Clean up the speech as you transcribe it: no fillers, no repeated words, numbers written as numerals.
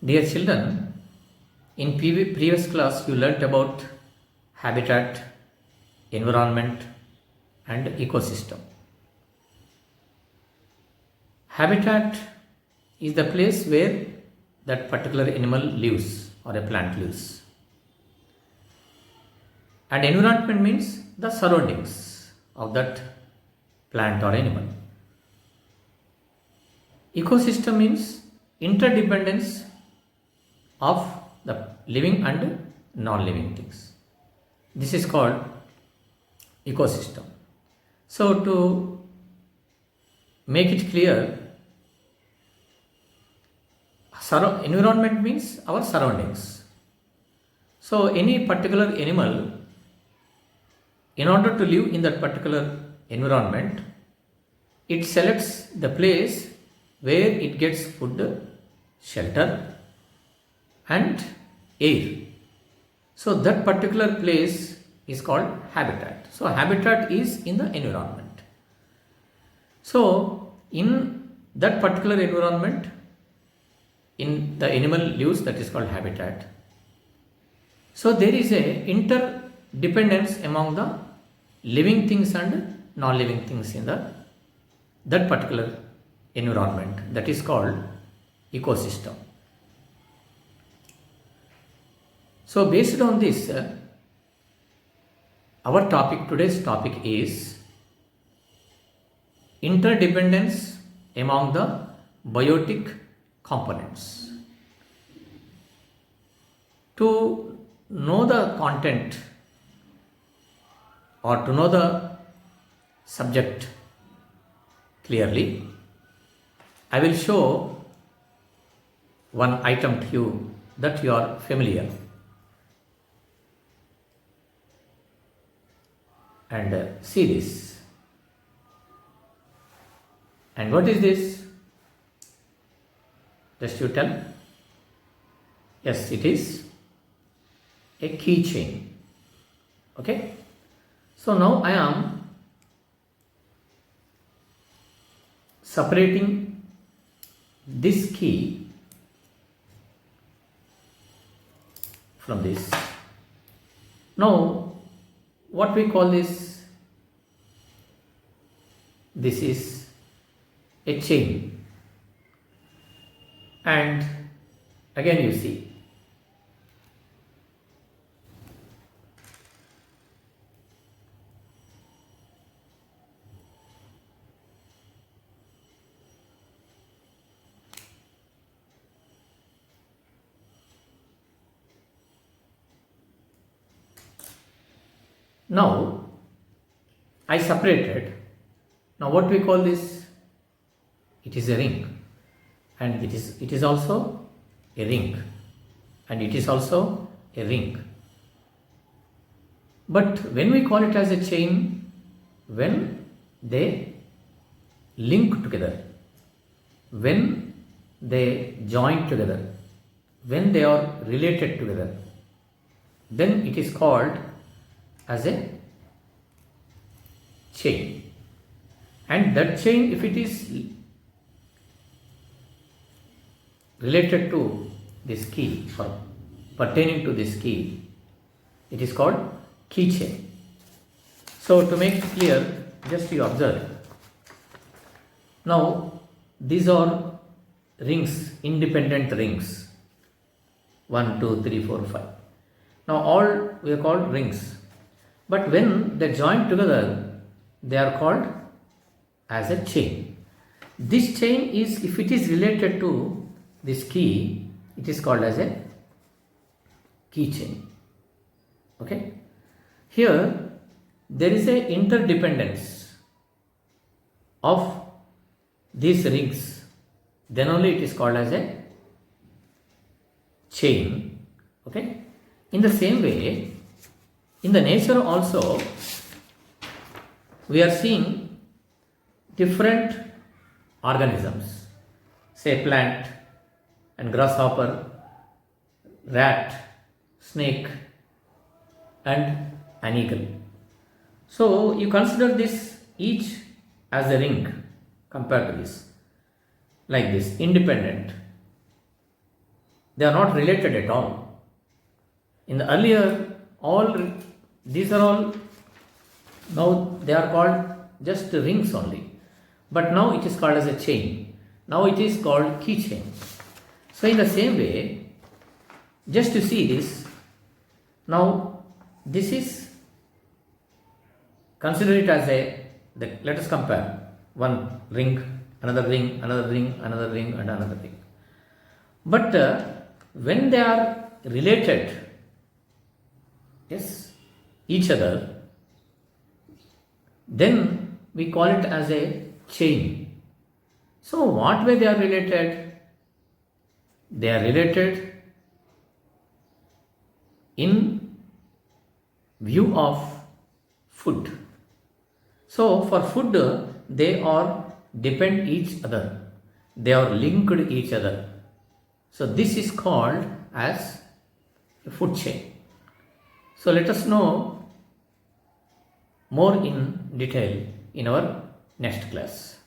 Dear children, in previous class you learnt about habitat, environment and ecosystem. Habitat is the place where that particular animal lives or a plant lives. And environment means the surroundings of that plant or animal. Ecosystem means interdependence of the living and non-living things. This is called ecosystem. So to make it clear, environment means our surroundings. So any particular animal, in order to live in that particular environment, it selects the place where it gets food, shelter and air. So that particular place is called habitat. So habitat is in the environment. So in that particular environment, in the animal lives, that is called habitat. So there is a interdependence among the living things and non-living things in that particular environment, that is called ecosystem. So based on this, our topic, today's topic is interdependence among the biotic components. To know the content or to know the subject clearly, I will show one item to you that you are familiar. And see this. And what is this? Just you tell. Yes, it is a keychain. Okay. So now I am separating this key from this. Now what we call this? This is a chain. And again you see, now I separated. Now what we call this? It is a ring, and it is also a ring, and it is also a ring. But when we call it as a chain, when they link together, when they join together, when they are related together, then it is called as a chain. And that chain, if it is related to this key or pertaining to this key, it is called keychain. So to make it clear, just you observe. Now these are rings, independent rings. 1, 2, 3, 4, 5. Now all we are called rings. But when they join together, they are called as a chain. This chain is, if it is related to this key, it is called as a keychain. Okay. Here there is a interdependence of these rings. Then only it is called as a chain. Okay. In the same way, in the nature also, we are seeing different organisms, say plant and grasshopper, rat, snake and an eagle. So you consider this each as a ring compared to this, like this, independent. They are not related at all. In the earlier, these are all, now they are called just rings only. But now it is called as a chain. Now it is called keychain. So in the same way, just to see this, now this is, consider it as let us compare one ring, another ring, another ring, another ring, and another ring. But when they are related, yes, each other, then we call it as a chain. So what way they are related? They are related in view of food. So for food, they are depend each other. They are linked each other. So this is called as a food chain. So let us know more in detail in our next class.